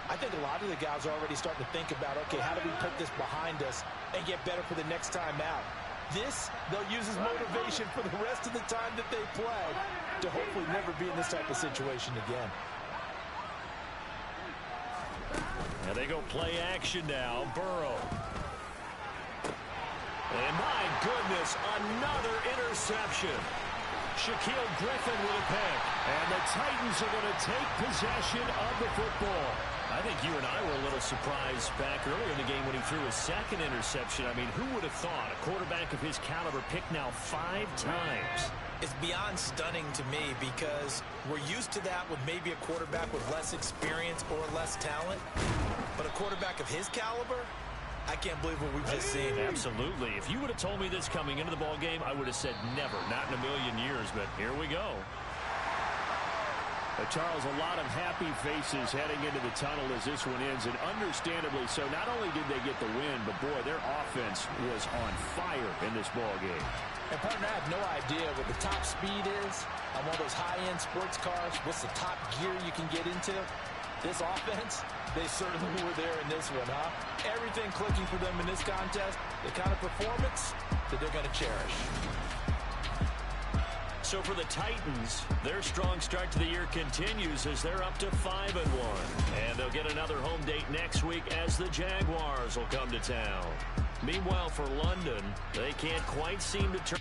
C: I think a lot of the guys are already starting to think about, okay, how do we put this behind us and get better for the next time out? This, they'll use as motivation for the rest of the time that they play to hopefully never be in this type of situation again.
B: And they go play action now. Burrow. And my goodness, another interception. Shaquille Griffin with a pick. And the Titans are going to take possession of the football. I think you and I were a little surprised back earlier in the game when he threw his second interception. I mean, who would have thought a quarterback of his caliber picked now 5 times?
C: It's beyond stunning to me because we're used to that with maybe a quarterback with less experience or less talent. But a quarterback of his caliber, I can't believe what we've just seen.
B: Absolutely. If you would have told me this coming into the ball game, I would have said never, not in a million years, but here we go.
E: Charles, a lot of happy faces heading into the tunnel as this one ends, and understandably so. Not only did they get the win, but boy, their offense was on fire in this ball game.
C: And partner, I have no idea what the top speed is on one of those high-end sports cars. What's the top gear you can get into? This offense, they certainly were there in this one, huh? Everything clicking for them in this contest, the kind of performance that they're going to cherish.
B: So for the Titans, their strong start to the year continues as they're up to 5-1. And they'll get another home date next week as the Jaguars will come to town. Meanwhile, for London, they can't quite seem to turn.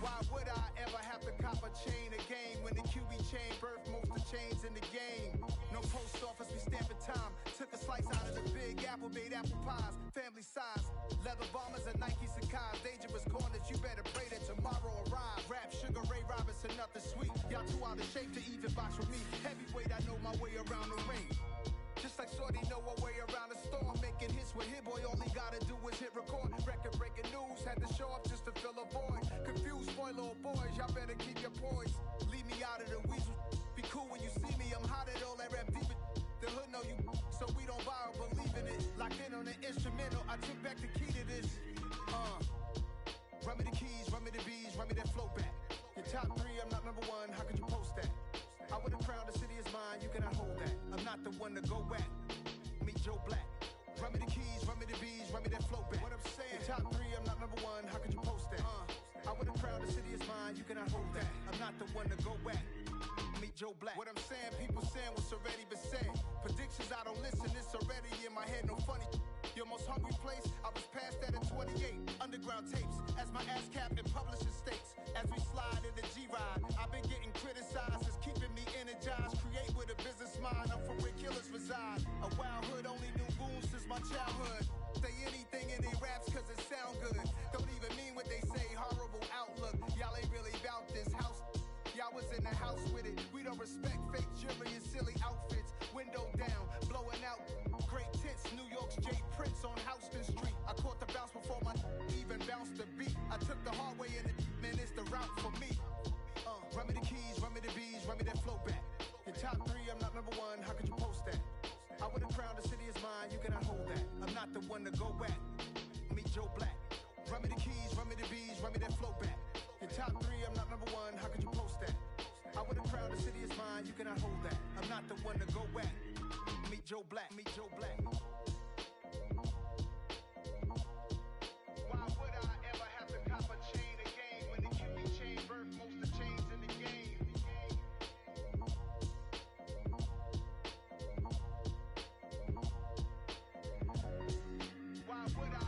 F: Why would I ever have to cop a chain again when the QB chain birth most of chains chains in the game. No post office, we stamping time. Took a slice out of the Big Apple, made apple pies. Family size, leather bombers and Nike Sacai's. Dangerous corners, you better pray that tomorrow arrives. Rap, Sugar Ray Robinson, nothing sweet. Y'all too out of shape to even box with me. Heavyweight, I know my way around the ring. Just like Shorty know her way around the storm. Making hits with Hit Boy, all he gotta do is hit record. Record breaking news, had to show up just to fill a void. Confused, spoiled little boys, y'all better keep your poise. Leave me out of the weasel. Be cool when you see me, I'm hot at all that rap deep. The hood know you, so we don't borrow, believe in it. Locked in on the instrumental, I took back the key to this. Run me the keys, run me the bees, run me that flow back. Your top three, I'm not number one, how could you post that? I would have crowned the city is mine, you cannot hold that. I'm not the one to go back. Meet Joe Black. Run me the keys, run me the bees, run me that flow back. What I'm saying, your top three, I'm not number one, how could you post that? I would have crowned the city is mine, you cannot hold that. I'm not the one to go back. Meet Joe Black. What I'm saying, people saying what's already been said. Predictions, I don't listen, it's already in my head, no funny. Your most hungry place, I was past that at 28. Underground tapes, as my ass cap in publishing states. As we slide in the G-Ride, I've been getting criticized, it's keeping me energized. Create with a business mind, I'm from where killers reside. A wild hood, only knew goons since my childhood. Say anything in they raps cause it sound good. Don't even mean what they say, horrible outlook. Y'all ain't really about this house. Y'all was in the house with it. We don't respect fake jewelry and silly outfits. Window down, blowing out. Great tits, New York's J. Prince on Houston Street. I caught the bounce before my even bounced the beat. I took the hard way in it, man, it's the route for me. Run me the keys, run me the bees, run me that flow back. Your top three, I'm not number one, how could you post that? I would have crowned the city is mine, you cannot hold that. I'm not the one to go back. Meet Joe Black. Run me the keys, run me the bees, run me that flow back. Your top three, I'm not number one, how could you post that? I would have crowned the city is mine, you cannot hold that. I'm not the one to go back. Meet Joe Black, meet Joe Black. Why would I ever have to cop a chain again when the QB chain birth most of chains in the game? Why would I?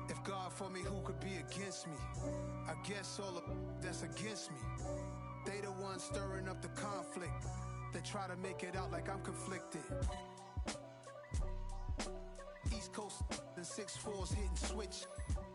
F: If God for me, who could be against me? I guess all of that's against me. They the ones stirring up the conflict. They try to make it out like I'm conflicted. East Coast and 6'4's hitting switch.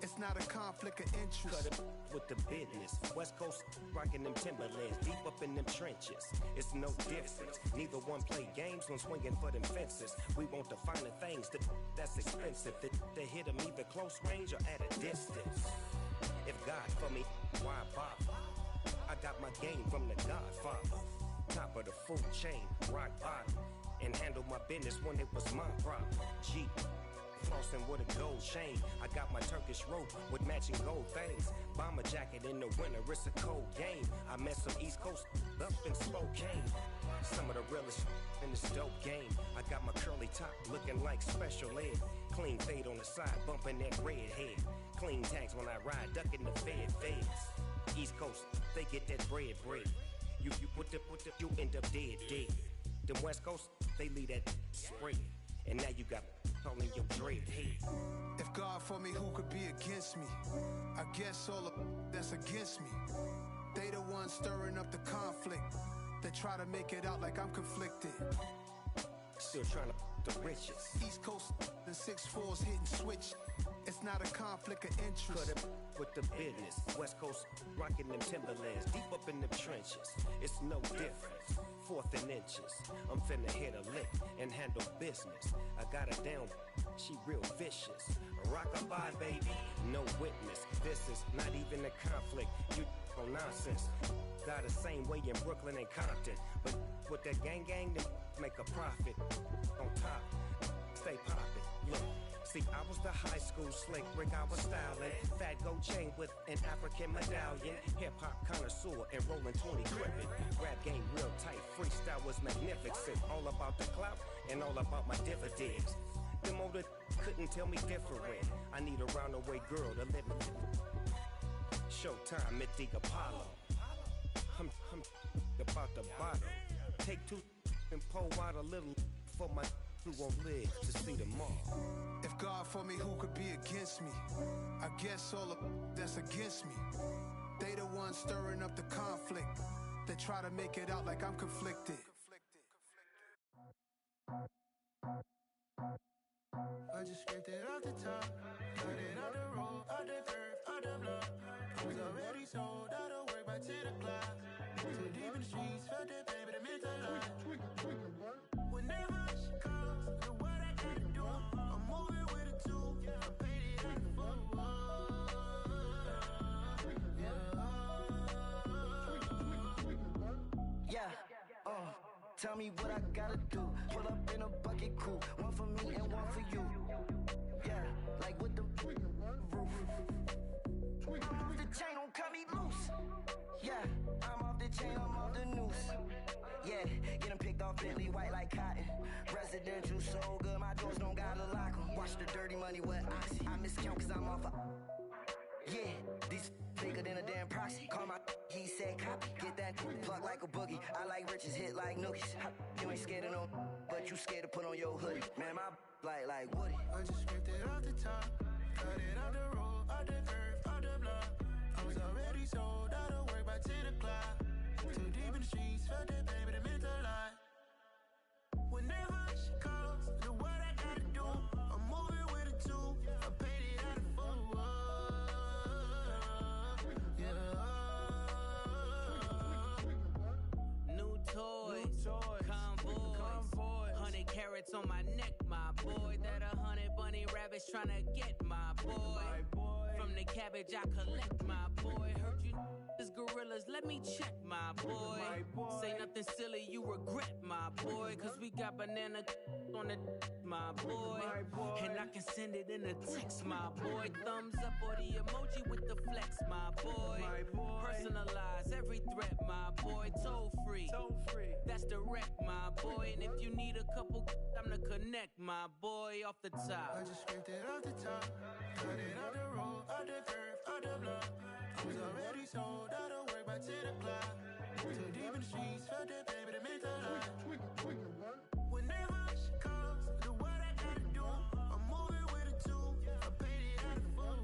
F: It's not a conflict of interest.
A: Cut it with the business. West Coast rocking them Timberlands, deep up in them trenches. It's no difference. Neither one play games when swinging for them fences. We want the finer things that's expensive. They hit them either close range or at a distance. If God for me, why bother? I got my game from the Godfather. Top of the food chain, rock bottom. And handle my business when it was my problem. Jeep. Flossing with a gold chain. I got my Turkish rope with matching gold things. Bomber jacket in the winter, it's a cold game. I met some East Coast up in Spokane. Some of the realest in this dope game. I got my curly top looking like special ed. Clean fade on the side, bumping that red head. Clean tags when I ride, ducking the feds. East Coast, they get that bread. You put the, you end up dead. Them West Coast, they leave that spread. And now you got calling your dread head.
F: If God for me, who could be against me? I guess all of that's against me. They the ones stirring up the conflict. They try to make it out like I'm conflicted.
A: Still trying to the riches.
F: East Coast and 6'4's hitting switch. It's not a conflict of interest.
A: Cut it with the business. West Coast rocking them Timberlands, deep up in them trenches. It's no difference. 4th and inches. I'm finna hit a lick and handle business. I got her down, she real vicious. Rock-a-bye, baby, no witness. This is not even a conflict. You on nonsense. Got the same way in Brooklyn and Compton. But with that gang, then make a profit. On top, stay poppin'. Look. See, I was the high school slick Rick, I was styling. Fat gold chain with an African medallion. Hip-hop connoisseur and rolling 20 gripping. Rap game real tight, freestyle was magnificent. All about the clout and all about my dividends. Them older couldn't tell me different. I need a roundaway girl to live in. Showtime, Mythic Apollo. I'm about the bottle. Take 2 and pour out a little for my who won't live to see tomorrow.
F: If God for me, who could be against me? I guess all of that's against me. They the ones stirring up the conflict. They try to make it out like I'm conflicted. I just scraped it off the top, cut it out the road, out the curve, out the block. I was already sold out of work by 10 o'clock. Too deep in the streets, felt that baby, the mental lie. Whenever she calls, do what I gotta do. I'm moving with a tool, I paid it out the full.
G: Yeah, tell me what I gotta do. Pull up in a bucket crew, one for me and one for you. Yeah, like with the roof. I'm off the chain, don't cut me loose. Yeah, I'm off the chain, I'm off the noose. Yeah, getting picked off Bentley, white like cotton. Residential so good, my doors don't gotta lock 'em. Watch the dirty money with oxy. I miscount cause I'm off a... Yeah, these bigger than a damn proxy. Call my he said copy. Get that plug like a boogie. I like riches, hit like nookies. You ain't scared of no, but you scared to put on your hoodie. Man, my like Woody.
F: I just scraped it off the top, cut it out the road, out the curve, out the block. I was already sold out of work by 10 o'clock. Too deep in the streets, felt that baby, the mental lie. Whenever she calls, do what I gotta do. I'm moving with a tool, I paid it out of full.
H: New toys, convoys, 100 carats on my neck, my boy. That 100 bunny rabbits tryna get my boy. From the cabbage I collect, my boy. Heard you is gorillas, let me check, my boy. Say nothing silly, you regret, my boy. Cause we got banana on the my boy. And I can send it in a text, my boy. Thumbs up or the emoji with the flex, my boy. Personalize every threat, my boy. Toll free, that's direct, my boy. And if you need a couple, I'm the connect, my boy. Off the top,
F: I just scraped it off the top, cut it out the road, out the curve, out the block. I was already sold out of work by 10 o'clock. Too deep in the streets, felt that baby, the mental lie. Whenever she calls, do what I gotta do. I'm moving with a tool, I paid it out of full.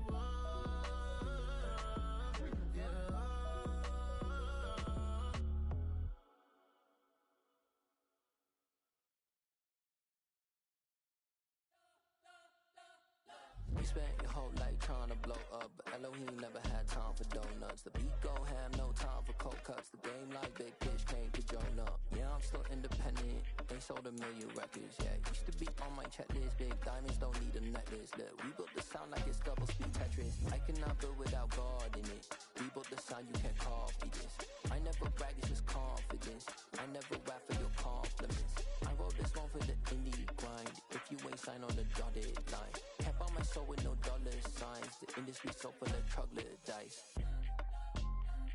I: You spent your whole life trying to blow up, but Elohim never had time for donuts. The beat go ham, no time for cold cuts. The game like big fish came to join up. Yeah, I'm still independent, ain't sold a million records. Yeah, used to be on my checklist. Big diamonds don't need a necklace. Look, we built the sound like it's double speed Tetris. I cannot build without God in it. We built the sound, you can't copy this. I never brag, it's just confidence. I never rap for your compliments. I wrote this one for the indie grind. If you ain't signed on the dotted line, can't buy my soul with no dollar signs. The industry so full of troglodytes.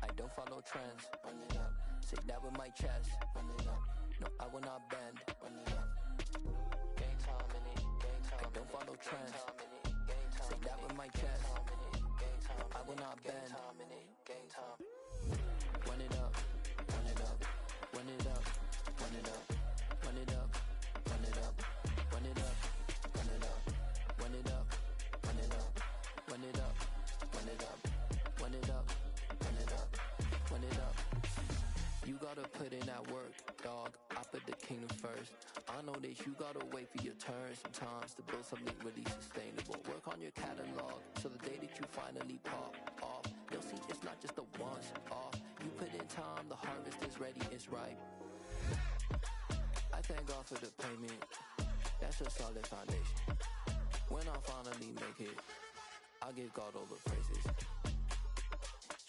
I: I don't follow trends. Run it up. Say that with my chest. Run it up. No, I will not bend. Run it up. Game time in it. Game time. I don't follow trends. Say that with my chest. No, I will not bend. Game time. Run it up. Run it up. Run it up. Run it up. Run it up. Run it up. Run it up. Run it up. Run it up. Run it up. Run it up. Run it up. Run it up. Run it up. Run it up. You gotta put in that work, dog. I put the kingdom first. I know that you gotta wait for your turn sometimes to build something really sustainable. Work on your catalog, so the day that you finally pop off, you'll see it's not just a once off. You put in time, the harvest is ready, it's ripe. I thank God for the payment. That's a solid foundation. When I finally make it, I'll give God all the praises.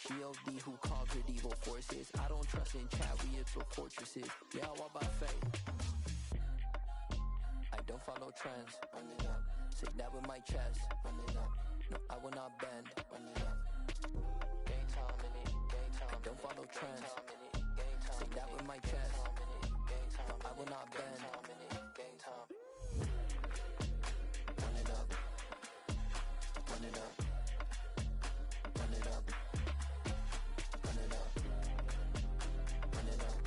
I: G.O.D. who conquered evil forces. I don't trust in chariots or fortresses. Yeah, I walk by faith. I don't follow trends. Run it up. Say that with my chest. Run it up. No, I will not bend. Run it up. Game time in it. Game time. I don't follow trends. Say that with my chest. No, I will not bend. Game time. Run it up. Run it up. Run it up. Run it up. Run it up.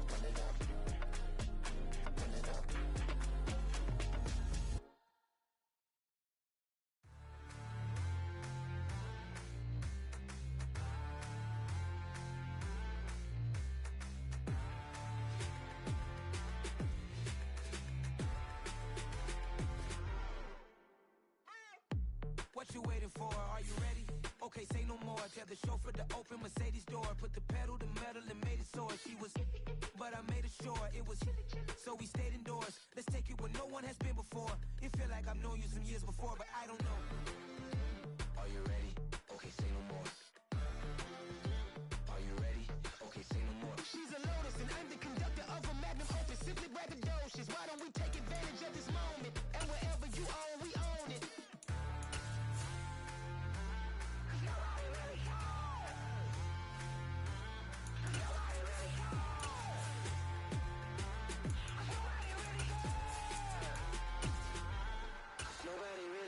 I: Run it up. Run
J: okay, say no more. Tell the chauffeur to open Mercedes door. Put the pedal to metal and made it soar. She was, but I made it sure it was. So we stayed indoors. Let's take it where no one has been before. It feel like I've known you some years before, but I don't know. Are you ready? Okay, say no more. Are you ready? Okay, say no more. She's a Lotus and I'm the conductor of a magnum opus. Simply braggadocious. Why don't we take advantage of this moment? And wherever you own, we own it.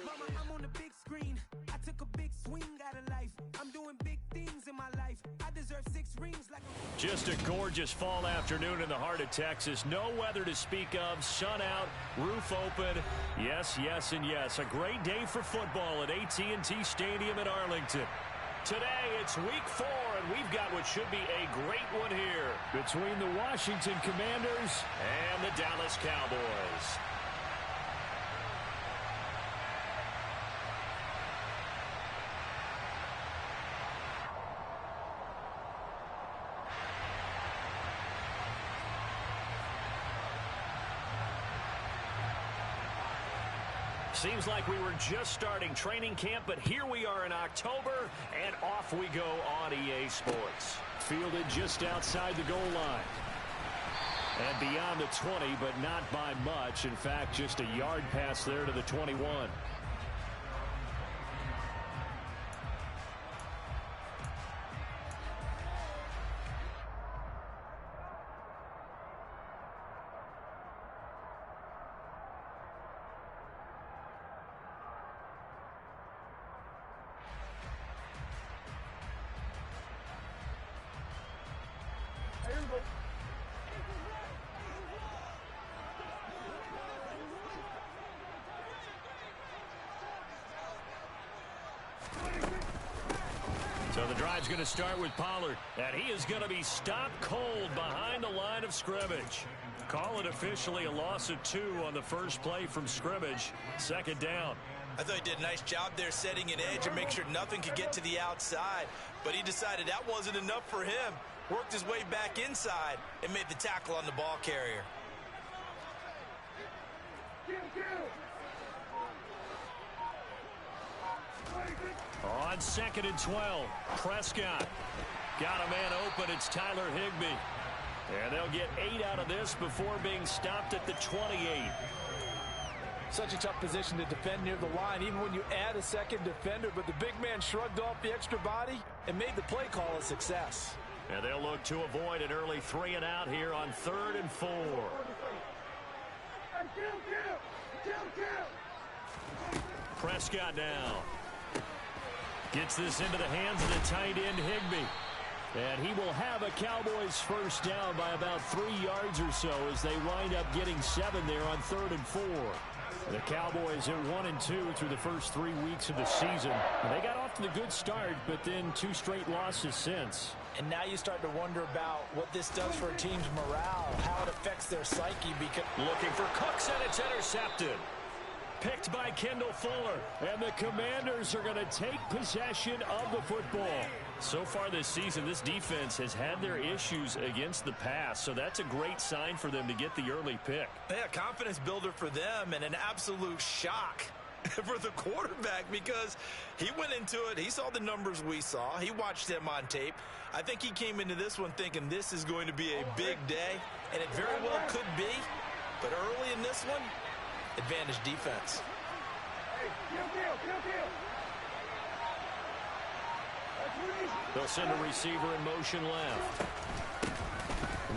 J: Mama, I'm on the big screen. I took a big swing out of life. I'm doing big things in my life. I deserve 6 rings like a...
B: Just a gorgeous fall afternoon in the heart of Texas. No weather to speak of. Sun out, roof open. Yes, yes, and yes. A great day for football at AT&T Stadium in Arlington. Today, it's week 4, and we've got what should be a great one here
E: between the Washington Commanders
B: and the Dallas Cowboys. Seems like we were just starting training camp, but here we are in October, and off we go on EA Sports.
E: Fielded just outside the goal line. And beyond the 20, but not by much. In fact, just a yard pass there to the 21.
B: So the drive's going to start with Pollard, and he is going to be stopped cold behind the line of scrimmage. Call it officially a loss of 2 on the first play from scrimmage. Second down.
C: I thought he did a nice job there setting an edge and make sure nothing could get to the outside. But he decided that wasn't enough for him. Worked his way back inside and made the tackle on the ball carrier.
B: On 2nd and 12, Prescott got a man open. It's Tyler Higbee. And they'll get 8 out of this before being stopped at the 28.
C: Such a tough position to defend near the line, even when you add a second defender. But the big man shrugged off the extra body and made the play call a success.
B: And they'll look to avoid an early 3 and out here on 3rd and 4. Prescott now gets this into the hands of the tight end Higbee. And he will have a Cowboys first down by about 3 yards or so as they wind up getting 7 there on 3rd and 4. The Cowboys at 1-2 through the first 3 weeks of the season. And they got off to the good start, but then 2 straight losses since.
C: And now you start to wonder about what this does for a team's morale, how it affects their psyche. Because
B: looking for Cooks, and it's intercepted. Picked by Kendall Fuller. And the Commanders are going to take possession of the football. So far this season, this defense has had their issues against the pass, so that's a great sign for them to get the early pick.
C: Yeah, confidence builder for them and an absolute shock for the quarterback because he went into it. He saw the numbers we saw. He watched them on tape. I think he came into this one thinking this is going to be a big day, and it very well could be. But early in this one, advantage defense.
B: They'll send a receiver in motion left.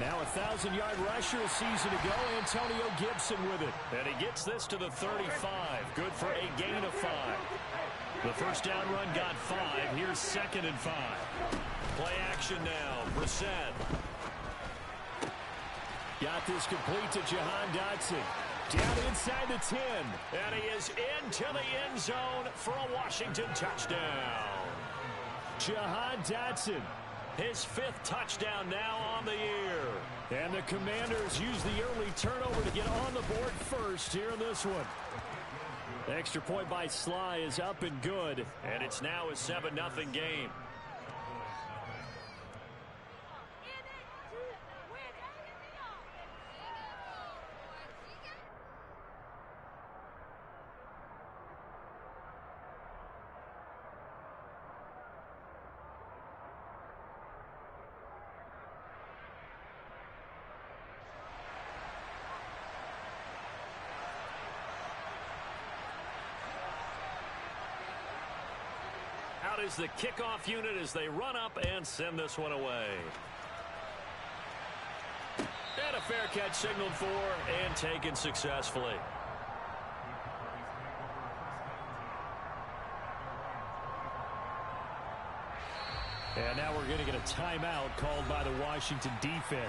E: Now a 1,000-yard rusher a season ago, Antonio Gibson with it.
B: And he gets this to the 35. Good for a gain of 5. The first down run got 5. Here's 2nd and 5. Play action now. Brissett.
E: Got this complete to Jahan Dotson. Down inside the 10.
B: And he is into the end zone for a Washington touchdown.
E: Jahan Dotson.
B: His 5th touchdown now on the year.
E: And the Commanders use the early turnover to get on the board first here in this one.
B: The extra point by Sly is up and good, and it's now a 7-0 game. Out is the kickoff unit as they run up and send this one away. And a fair catch signaled for and taken successfully. And now we're going to get a timeout called by the Washington defense.